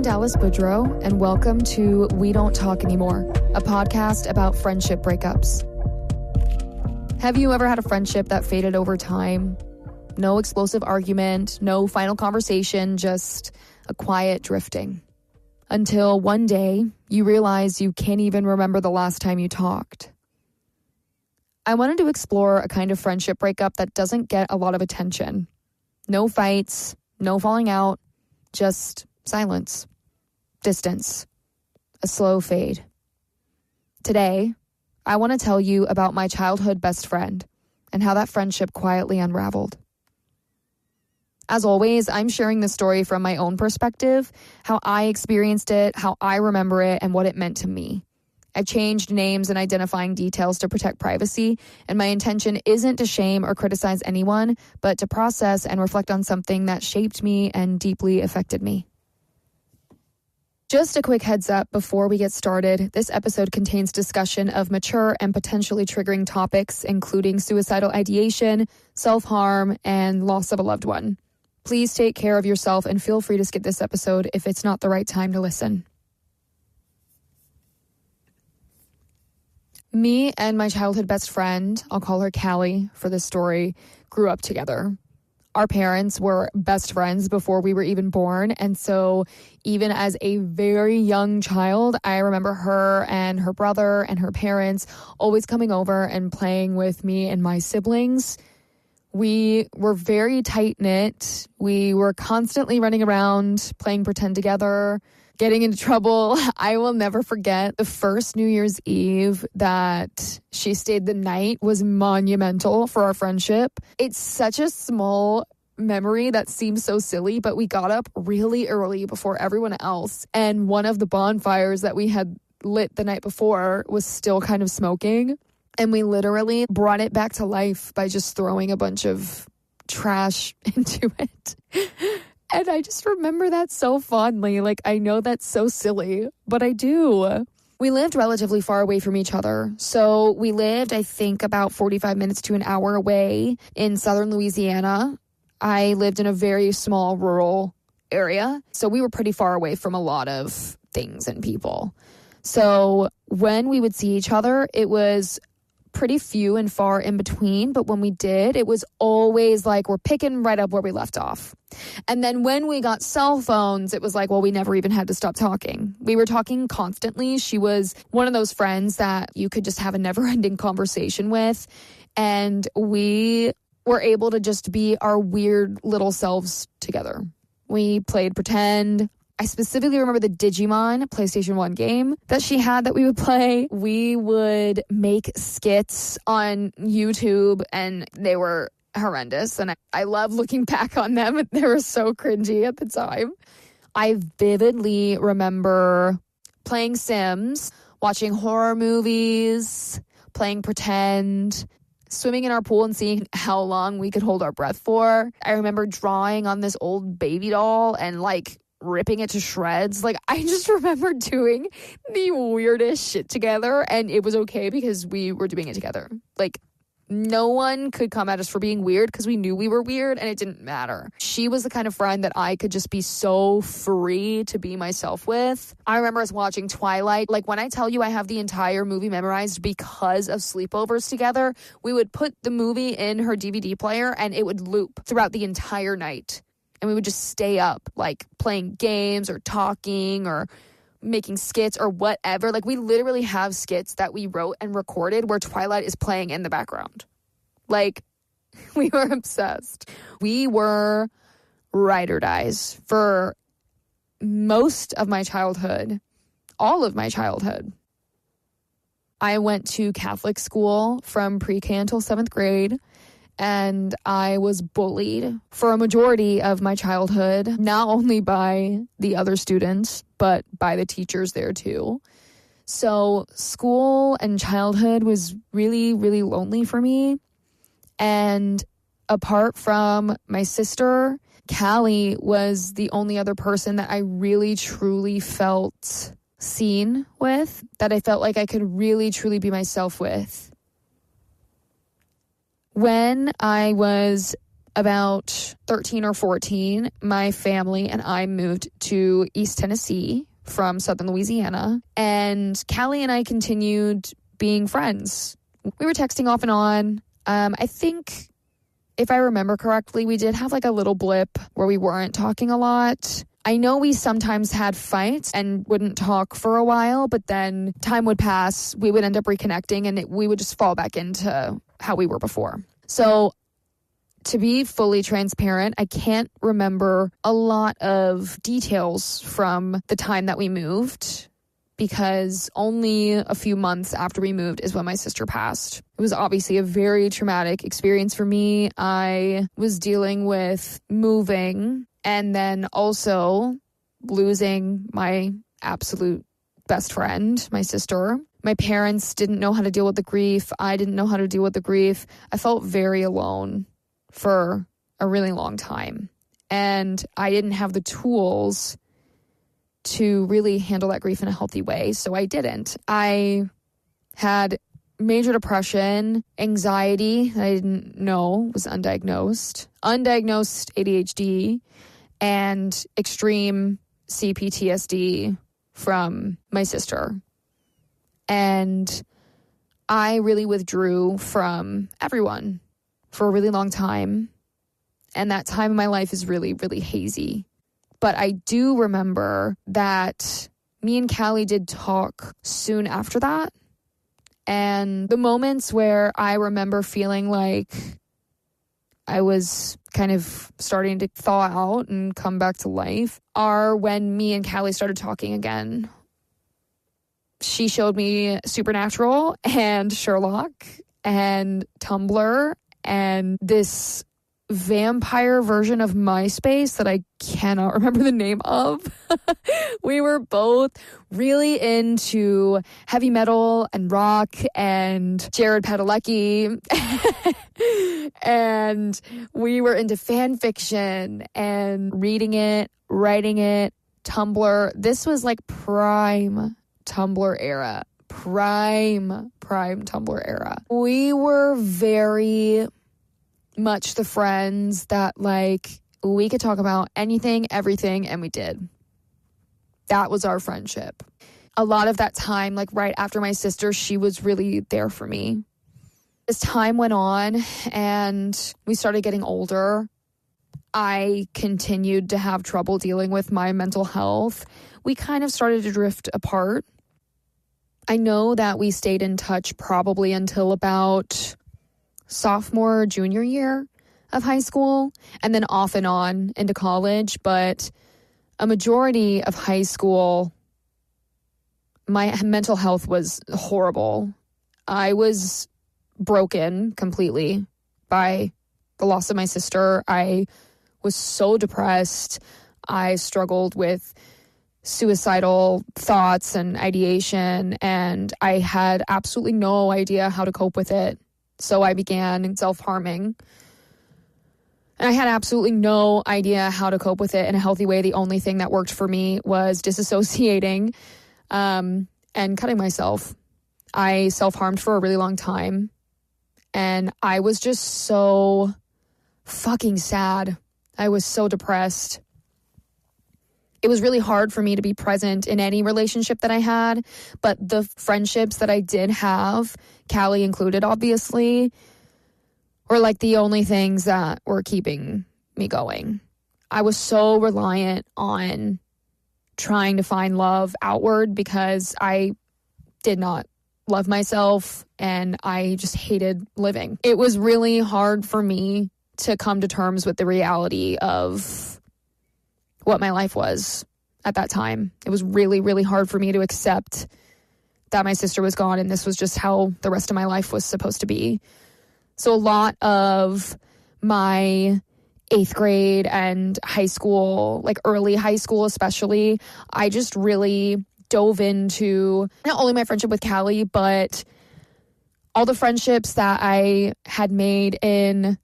Dallas Boudreaux, and welcome to We Don't Talk Anymore, a podcast about friendship breakups. Have you ever had a friendship that faded over time? No explosive argument, no final conversation, just a quiet drifting. Until one day, you realize you can't even remember the last time you talked. I wanted to explore a kind of friendship breakup that doesn't get a lot of attention. No fights, no falling out, just silence, distance, a slow fade. Today, I want to tell you about my childhood best friend and how that friendship quietly unraveled. As always, I'm sharing this story from my own perspective, how I experienced it, how I remember it, and what it meant to me. I've changed names and identifying details to protect privacy, and my intention isn't to shame or criticize anyone, but to process and reflect on something that shaped me and deeply affected me. Just a quick heads up before we get started, this episode contains discussion of mature and potentially triggering topics, including suicidal ideation, self-harm, and loss of a loved one. Please take care of yourself and feel free to skip this episode if it's not the right time to listen. Me and my childhood best friend, I'll call her Callie for this story, grew up together. Our parents were best friends before we were even born, and so even as a very young child, I remember her and her brother and her parents always coming over and playing with me and my siblings. We were very tight-knit. We were constantly running around, playing pretend together, getting into trouble. I will never forget the first New Year's Eve that she stayed the night was monumental for our friendship. It's such a small memory that seems so silly, but we got up really early before everyone else. And one of the bonfires that we had lit the night before was still kind of smoking. And we literally brought it back to life by just throwing a bunch of trash into it. And I just remember that so fondly. Like, I know that's so silly, but I do. We lived relatively far away from each other. So we lived, I think, about 45 minutes to an hour away in southern Louisiana. I lived in a very small rural area. So we were pretty far away from a lot of things and people. So when we would see each other, it was pretty few and far in between, but when we did, it was always like we're picking right up where we left off. And then when we got cell phones, it was like, well, we never even had to stop talking. We were talking constantly. She was one of those friends that you could just have a never-ending conversation with, and we were able to just be our weird little selves together. We played pretend. I specifically remember the Digimon PlayStation 1 game that she had that we would play. We would make skits on YouTube, and they were horrendous. And I love looking back on them. They were so cringy at the time. I vividly remember playing Sims, watching horror movies, playing pretend, swimming in our pool and seeing how long we could hold our breath for. I remember drawing on this old baby doll and ripping it to shreds. I just remember doing the weirdest shit together, and it was okay because we were doing it together. No one could come at us for being weird because we knew we were weird, and it didn't matter. She was the kind of friend that I could just be so free to be myself with. I remember us watching Twilight. When I tell you I have the entire movie memorized because of sleepovers together, we would put the movie in her DVD player, and it would loop throughout the entire night. And we would just stay up, playing games or talking or making skits or whatever. We literally have skits that we wrote and recorded where Twilight is playing in the background. We were obsessed. We were ride or dies for most of my childhood, all of my childhood. I went to Catholic school from pre-K until 7th grade. And I was bullied for a majority of my childhood, not only by the other students, but by the teachers there too. So school and childhood was really, really lonely for me. And apart from my sister, Callie was the only other person that I really, truly felt seen with, that I felt like I could really, truly be myself with. When I was about 13 or 14, my family and I moved to East Tennessee from Southern Louisiana, and Callie and I continued being friends. We were texting off and on. I think, if I remember correctly, we did have like a little blip where we weren't talking a lot. I know we sometimes had fights and wouldn't talk for a while, but then time would pass, we would end up reconnecting, and we would just fall back into how we were before. So to be fully transparent, I can't remember a lot of details from the time that we moved, because only a few months after we moved is when my sister passed. It was obviously a very traumatic experience for me. I was dealing with moving and then also losing my absolute best friend, my sister. My parents didn't know how to deal with the grief. I didn't know how to deal with the grief. I felt very alone for a really long time. And I didn't have the tools to really handle that grief in a healthy way, so I didn't. I had major depression, anxiety that I didn't know was undiagnosed ADHD, and extreme CPTSD from my sister. And I really withdrew from everyone for a really long time. And that time in my life is really, really hazy. But I do remember that me and Callie did talk soon after that. And the moments where I remember feeling like I was kind of starting to thaw out and come back to life are when me and Callie started talking again. She showed me Supernatural and Sherlock and Tumblr and this vampire version of MySpace that I cannot remember the name of. We were both really into heavy metal and rock and Jared Padalecki. And we were into fan fiction and reading it, writing it, Tumblr. This was like prime Tumblr era. Prime Tumblr era. We were very much the friends that like we could talk about anything, everything, and we did. That was our friendship. A lot of that time, like right after my sister, she was really there for me. As time went on and we started getting older, I continued to have trouble dealing with my mental health. We kind of started to drift apart. I know that we stayed in touch probably until about sophomore, junior year of high school, and then off and on into college. But a majority of high school, my mental health was horrible. I was broken completely by the loss of my sister. I was so depressed. I struggled with suicidal thoughts and ideation, and I had absolutely no idea how to cope with it. So I began self-harming. And I had absolutely no idea how to cope with it in a healthy way. The only thing that worked for me was disassociating and cutting myself. I self-harmed for a really long time. And I was just so fucking sad. I was so depressed. It was really hard for me to be present in any relationship that I had, but the friendships that I did have, Callie included, obviously, were like the only things that were keeping me going. I was so reliant on trying to find love outward because I did not love myself and I just hated living. It was really hard for me to come to terms with the reality of what my life was at that time. It was really, really hard for me to accept that my sister was gone and this was just how the rest of my life was supposed to be. So a lot of my 8th grade and high school, like early high school especially, I just really dove into not only my friendship with Callie, but all the friendships that I had made in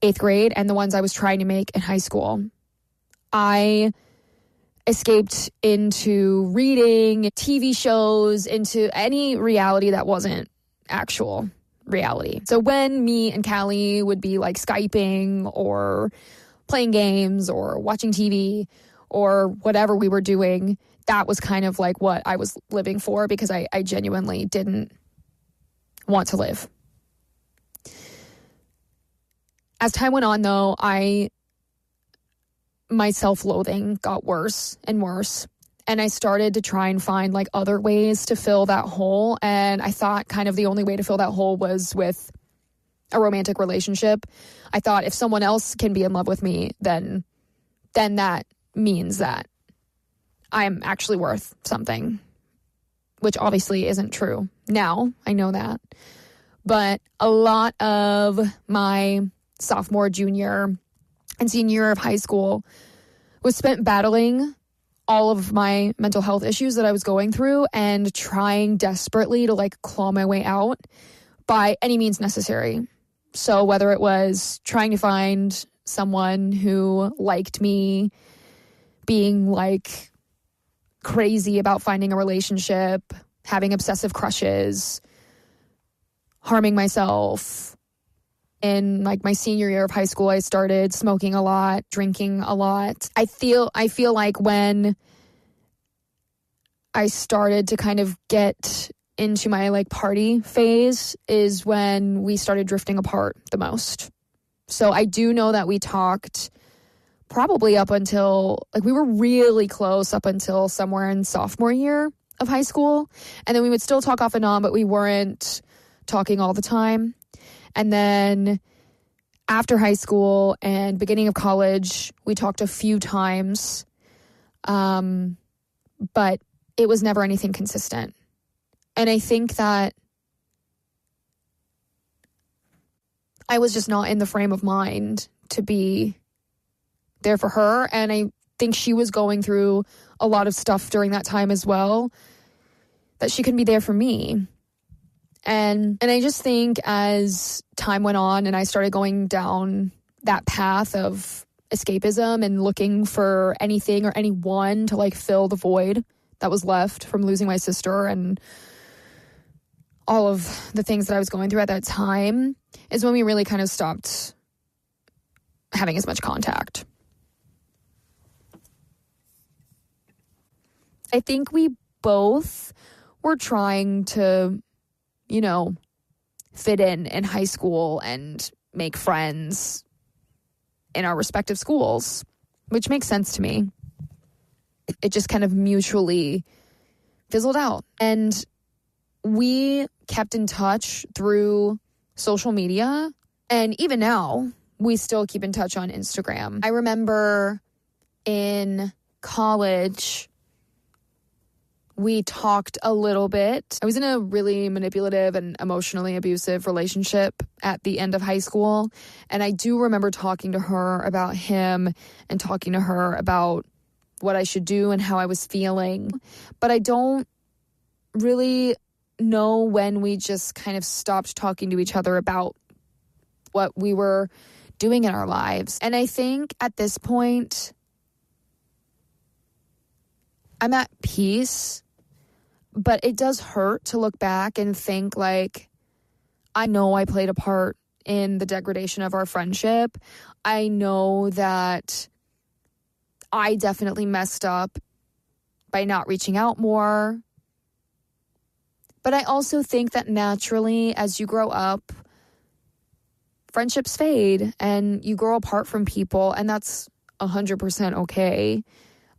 8th grade and the ones I was trying to make in high school. I escaped into reading, TV shows, into any reality that wasn't actual reality. So when me and Callie would be like Skyping or playing games or watching TV or whatever we were doing, that was kind of like what I was living for, because I genuinely didn't want to live. As time went on, though, my self-loathing got worse and worse. And I started to try and find like other ways to fill that hole. And I thought kind of the only way to fill that hole was with a romantic relationship. I thought if someone else can be in love with me, then that means that I'm actually worth something, which obviously isn't true. Now I know that. But a lot of my sophomore, junior, and senior year of high school was spent battling all of my mental health issues that I was going through and trying desperately to like claw my way out by any means necessary. So whether it was trying to find someone who liked me, being like crazy about finding a relationship, having obsessive crushes, harming myself. In like my senior year of high school, I started smoking a lot, drinking a lot. I feel like when I started to kind of get into my like party phase is when we started drifting apart the most. So I do know that we talked probably up until like we were really close up until somewhere in sophomore year of high school. And then we would still talk off and on, but we weren't talking all the time. And then after high school and beginning of college, we talked a few times, but it was never anything consistent. And I think that I was just not in the frame of mind to be there for her. And I think she was going through a lot of stuff during that time as well, that she couldn't be there for me. And I just think as time went on and I started going down that path of escapism and looking for anything or anyone to like fill the void that was left from losing my sister and all of the things that I was going through at that time, is when we really kind of stopped having as much contact. I think we both were trying to, you know, fit in high school and make friends in our respective schools, which makes sense to me. It just kind of mutually fizzled out. And we kept in touch through social media. And even now, we still keep in touch on Instagram. I remember in college, we talked a little bit. I was in a really manipulative and emotionally abusive relationship at the end of high school. And I do remember talking to her about him and talking to her about what I should do and how I was feeling. But I don't really know when we just kind of stopped talking to each other about what we were doing in our lives. And I think at this point, I'm at peace. But it does hurt to look back and think like, I know I played a part in the degradation of our friendship. I know that I definitely messed up by not reaching out more. But I also think that naturally, as you grow up, friendships fade and you grow apart from people, and that's 100% okay.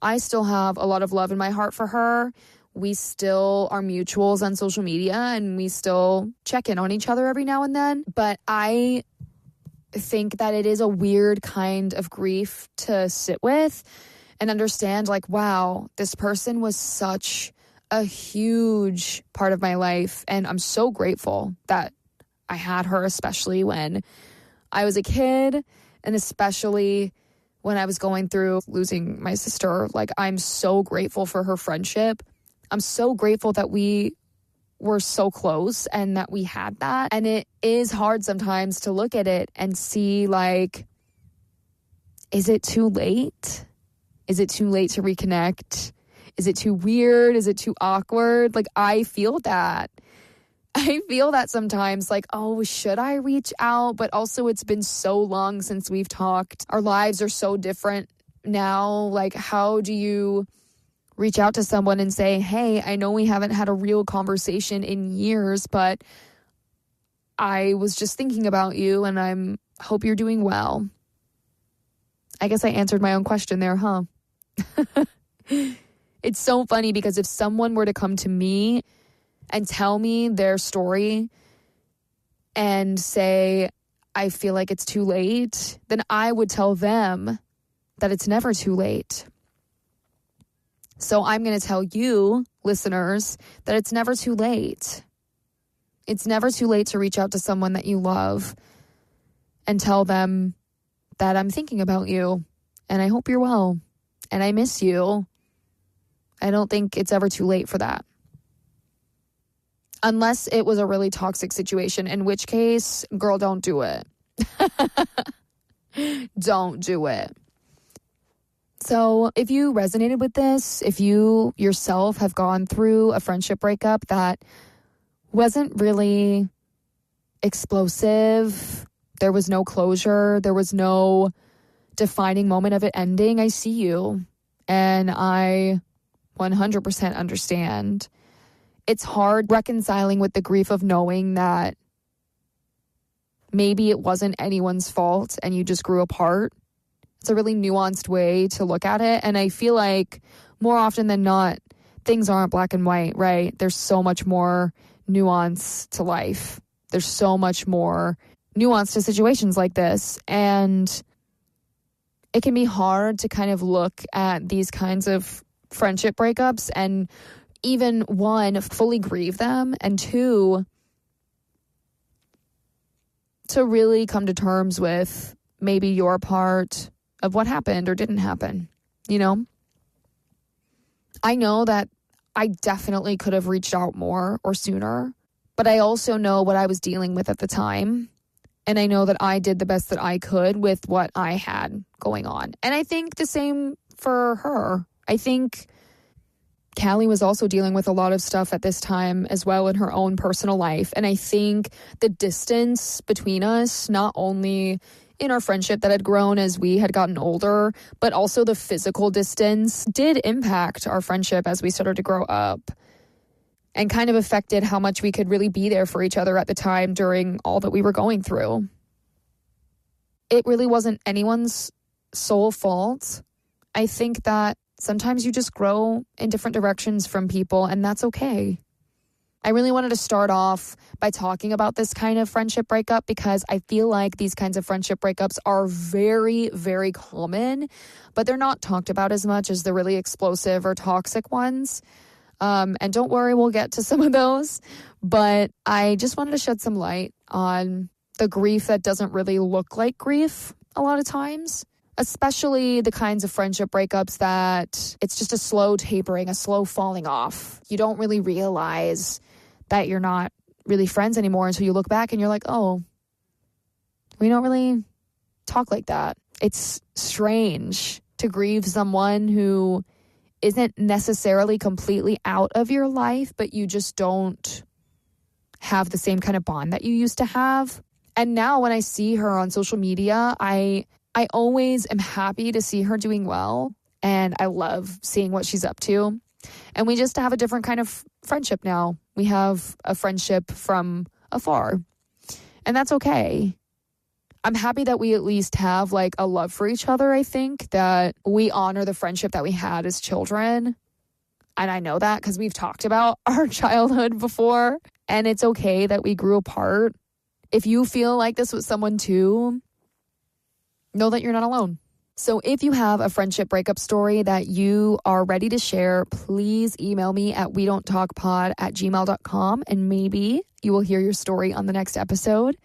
I still have a lot of love in my heart for her. We still are mutuals on social media and we still check in on each other every now and then. But I think that it is a weird kind of grief to sit with and understand like, wow, this person was such a huge part of my life. And I'm so grateful that I had her, especially when I was a kid and especially when I was going through losing my sister. Like, I'm so grateful for her friendship. I'm so grateful that we were so close and that we had that. And it is hard sometimes to look at it and see like, is it too late? Is it too late to reconnect? Is it too weird? Is it too awkward? Like, I feel that. I feel that sometimes, like, oh, should I reach out? But also it's been so long since we've talked. Our lives are so different now. Like, how do you reach out to someone and say, hey, I know we haven't had a real conversation in years, but I was just thinking about you and hope you're doing well. I guess I answered my own question there, huh? It's so funny because if someone were to come to me and tell me their story and say, I feel like it's too late, then I would tell them that it's never too late. So I'm going to tell you, listeners, that it's never too late. It's never too late to reach out to someone that you love and tell them that I'm thinking about you and I hope you're well and I miss you. I don't think it's ever too late for that. Unless it was a really toxic situation, in which case, girl, don't do it. Don't do it. So if you resonated with this, if you yourself have gone through a friendship breakup that wasn't really explosive, there was no closure, there was no defining moment of it ending, I see you. And I 100% understand. It's hard reconciling with the grief of knowing that maybe it wasn't anyone's fault and you just grew apart. It's a really nuanced way to look at it. And I feel like more often than not, things aren't black and white, right? There's so much more nuance to life. There's so much more nuance to situations like this. And it can be hard to kind of look at these kinds of friendship breakups and even, one, fully grieve them, and two, to really come to terms with maybe your part of what happened or didn't happen, you know? I know that I definitely could have reached out more or sooner, but I also know what I was dealing with at the time. And I know that I did the best that I could with what I had going on. And I think the same for her. I think Callie was also dealing with a lot of stuff at this time as well in her own personal life. And I think the distance between us, not only in our friendship that had grown as we had gotten older, but also the physical distance did impact our friendship as we started to grow up and kind of affected how much we could really be there for each other at the time during all that we were going through. It really wasn't anyone's sole fault. I think that sometimes you just grow in different directions from people, and that's okay. I really wanted to start off by talking about this kind of friendship breakup because I feel like these kinds of friendship breakups are very, very common, but they're not talked about as much as the really explosive or toxic ones. And don't worry, we'll get to some of those. But I just wanted to shed some light on the grief that doesn't really look like grief a lot of times. Especially the kinds of friendship breakups that it's just a slow tapering, a slow falling off. You don't really realize that you're not really friends anymore until you look back and you're like, oh, we don't really talk like that. It's strange to grieve someone who isn't necessarily completely out of your life, but you just don't have the same kind of bond that you used to have. And now when I see her on social media, I always am happy to see her doing well, and I love seeing what she's up to. And we just have a different kind of friendship now. We have a friendship from afar, and that's okay. I'm happy that we at least have like a love for each other. I think that we honor the friendship that we had as children. And I know that because we've talked about our childhood before, and it's okay that we grew apart. If you feel like this with someone too, know that you're not alone. So if you have a friendship breakup story that you are ready to share, please email me at wedon'ttalkpod@gmail.com and maybe you will hear your story on the next episode.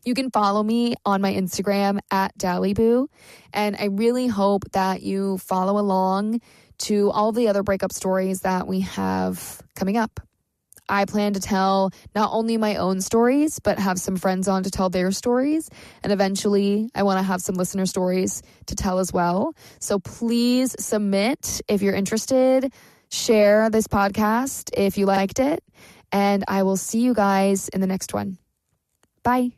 You can follow me on my Instagram at Dallyboo, and I really hope that you follow along to all the other breakup stories that we have coming up. I plan to tell not only my own stories, but have some friends on to tell their stories. And eventually, I want to have some listener stories to tell as well. So please submit if you're interested. Share this podcast if you liked it, and I will see you guys in the next one. Bye.